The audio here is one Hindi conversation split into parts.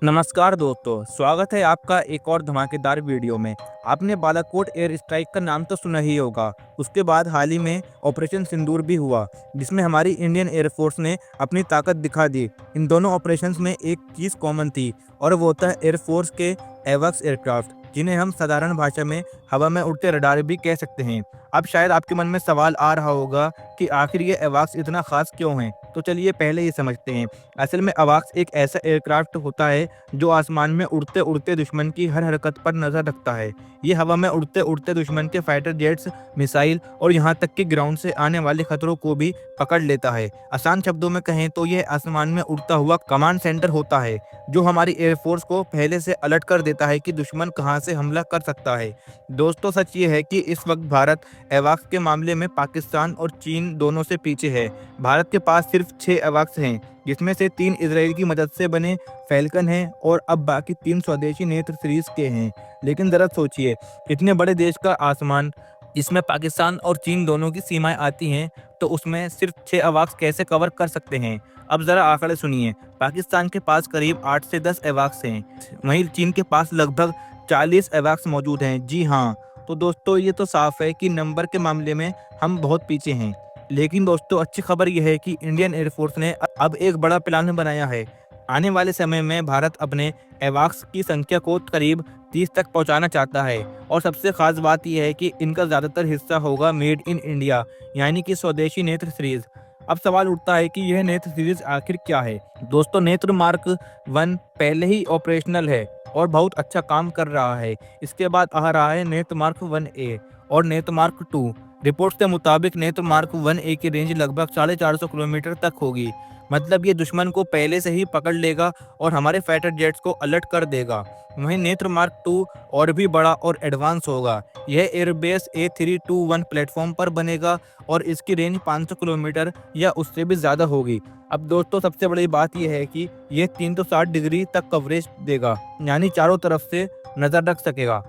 नमस्कार दोस्तों, स्वागत है आपका एक और धमाकेदार वीडियो में। आपने बालाकोट एयर स्ट्राइक का नाम तो सुना ही होगा। उसके बाद हाल ही में ऑपरेशन सिंदूर भी हुआ, जिसमें हमारी इंडियन एयरफोर्स ने अपनी ताकत दिखा दी। इन दोनों ऑपरेशंस में एक चीज़ कॉमन थी और वो होता है एयरफोर्स के एवॉक्स एयरक्राफ्ट, जिन्हें हम साधारण भाषा में हवा में उड़ते रडार भी कह सकते हैं। अब शायद आपके मन में सवाल आ रहा होगा कि आखिर ये एवॉक्स इतना खास क्यों है, तो चलिए पहले ये समझते हैं। असल में एवॉक्स एक ऐसा एयरक्राफ्ट होता है जो आसमान में उड़ते उड़ते दुश्मन की हर हरकत पर नजर रखता है। ये हवा में उड़ते उड़ते दुश्मन के फाइटर जेट्स, मिसाइल और यहाँ तक कि ग्राउंड से आने वाले खतरों को भी पकड़ लेता है। आसान शब्दों में कहें तो ये आसमान में उड़ता हुआ कमांड सेंटर होता है, जो हमारी एयरफोर्स को पहले से अलर्ट कर देता है कि दुश्मन कहाँ से हमला कर सकता है। दोस्तों, सच ये है कि इस वक्त भारत एवॉक्स के मामले में पाकिस्तान और चीन दोनों से पीछे है। भारत के पास सिर्फ 6 एवॉक्स हैं, जिसमें से 3 इजराइल की मदद से बने फैल्कन हैं और अब बाकी 3 स्वदेशी नेत्र सीरीज के हैं। लेकिन जरा सोचिए, इतने बड़े देश का आसमान जिसमें पाकिस्तान और चीन दोनों की सीमाएं आती हैं, तो उसमें सिर्फ 6 एवॉक्स कैसे कवर कर सकते हैं। अब जरा आंकड़े सुनिए। पाकिस्तान के पास करीब 8 से 10 एवॉक्स हैं, वहीं चीन के पास लगभग 40 एवॉक्स मौजूद हैं। जी हाँ, तो दोस्तों ये तो साफ है कि नंबर के मामले में हम बहुत पीछे हैं। लेकिन दोस्तों, अच्छी खबर यह है कि इंडियन एयरफोर्स ने अब एक बड़ा प्लान बनाया है। आने वाले समय में भारत अपने एवॉक्स की संख्या को करीब 30 तक पहुंचाना चाहता है, और सबसे खास बात यह है कि इनका ज़्यादातर हिस्सा होगा मेड इन इंडिया, यानी कि स्वदेशी नेत्र सीरीज। अब सवाल उठता है कि यह नेत्र सीरीज आखिर क्या है। दोस्तों, नेत्र मार्क 1 पहले ही ऑपरेशनल है और बहुत अच्छा काम कर रहा है। इसके बाद आ रहा है नेत्र मार्क 1A और नेत्र मार्क 2। रिपोर्ट के मुताबिक नेत्र मार्क 1A की रेंज लगभग 450 किलोमीटर तक होगी। मतलब ये दुश्मन को पहले से ही पकड़ लेगा और हमारे फाइटर जेट्स को अलर्ट कर देगा। वहीं नेत्र मार्क 2 और भी बड़ा और एडवांस होगा। यह एयरबेस A321 प्लेटफॉर्म पर बनेगा और इसकी रेंज 500 किलोमीटर या उससे भी ज़्यादा होगी। अब दोस्तों, सबसे बड़ी बात यह है कि यह 360 डिग्री तक कवरेज देगा, यानी चारों तरफ से नज़र रख सकेगा।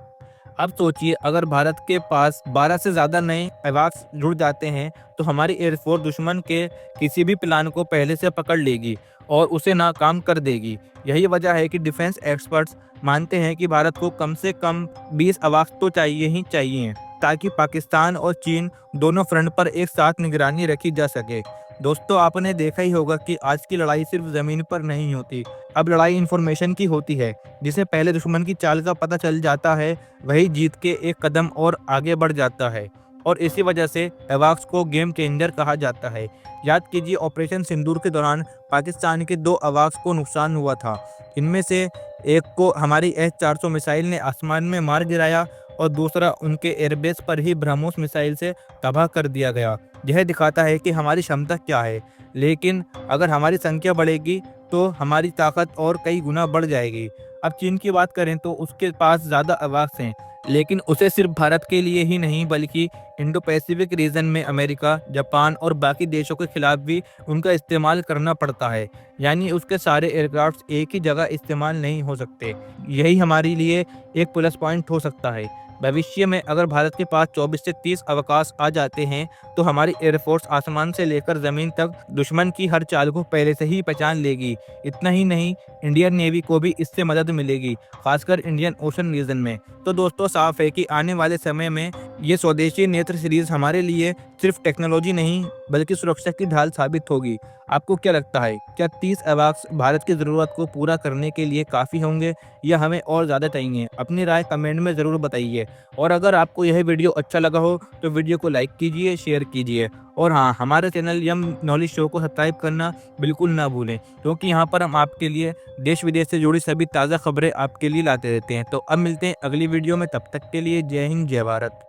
अब सोचिए, अगर भारत के पास 12 से ज़्यादा नए एवॉक्स जुड़ जाते हैं, तो हमारी एयरफोर्स दुश्मन के किसी भी प्लान को पहले से पकड़ लेगी और उसे नाकाम कर देगी। यही वजह है कि डिफेंस एक्सपर्ट्स मानते हैं कि भारत को कम से कम 20 एवॉक्स तो चाहिए ही चाहिए, ताकि पाकिस्तान और चीन दोनों फ्रंट पर एक साथ निगरानी रखी जा सके। दोस्तों, आपने देखा ही होगा कि आज की लड़ाई सिर्फ ज़मीन पर नहीं होती, अब लड़ाई इंफॉर्मेशन की होती है। जिसे पहले दुश्मन की चाल का पता चल जाता है, वही जीत के एक कदम और आगे बढ़ जाता है, और इसी वजह से एवॉक्स को गेम चेंजर कहा जाता है। याद कीजिए, ऑपरेशन सिंदूर के दौरान पाकिस्तान के 2 एवॉक्स को नुकसान हुआ था। इनमें से एक को हमारी S-400 मिसाइल ने आसमान में मार गिराया और दूसरा उनके एयरबेस पर ही ब्रह्मोस मिसाइल से तबाह कर दिया गया। यह दिखाता है कि हमारी क्षमता क्या है। लेकिन अगर हमारी संख्या बढ़ेगी तो हमारी ताकत और कई गुना बढ़ जाएगी। अब चीन की बात करें तो उसके पास ज़्यादा एवॉक्स हैं, लेकिन उसे सिर्फ भारत के लिए ही नहीं बल्कि इंडो पैसिफिक रीजन में अमेरिका, जापान और बाकी देशों के खिलाफ भी उनका इस्तेमाल करना पड़ता है। यानी उसके सारे एयरक्राफ्ट एक ही जगह इस्तेमाल नहीं हो सकते। यही हमारे लिए एक प्लस पॉइंट हो सकता है। भविष्य में अगर भारत के पास 24 से 30 अवकाश आ जाते हैं, तो हमारी एयरफोर्स आसमान से लेकर ज़मीन तक दुश्मन की हर चाल को पहले से ही पहचान लेगी। इतना ही नहीं, इंडियन नेवी को भी इससे मदद मिलेगी, खासकर इंडियन ओशन रीजन में। तो दोस्तों, साफ है कि आने वाले समय में ये स्वदेशी नेत्र सीरीज हमारे लिए सिर्फ टेक्नोलॉजी नहीं बल्कि सुरक्षा की ढाल साबित होगी। आपको क्या लगता है, क्या 30 एवॉक्स भारत की ज़रूरत को पूरा करने के लिए काफ़ी होंगे या हमें और ज़्यादा चाहिए? अपनी राय कमेंट में ज़रूर बताइए। और अगर आपको यह वीडियो अच्छा लगा हो तो वीडियो को लाइक कीजिए, शेयर कीजिए, और हाँ, हमारे चैनल यम नॉलेज शो को सब्सक्राइब करना बिल्कुल ना भूलें, क्योंकि यहाँ पर हम आपके लिए देश विदेश से जुड़ी सभी ताज़ा खबरें आपके लिए लाते रहते हैं। तो अब मिलते हैं अगली वीडियो में, तब तक के लिए जय हिंद, जय भारत।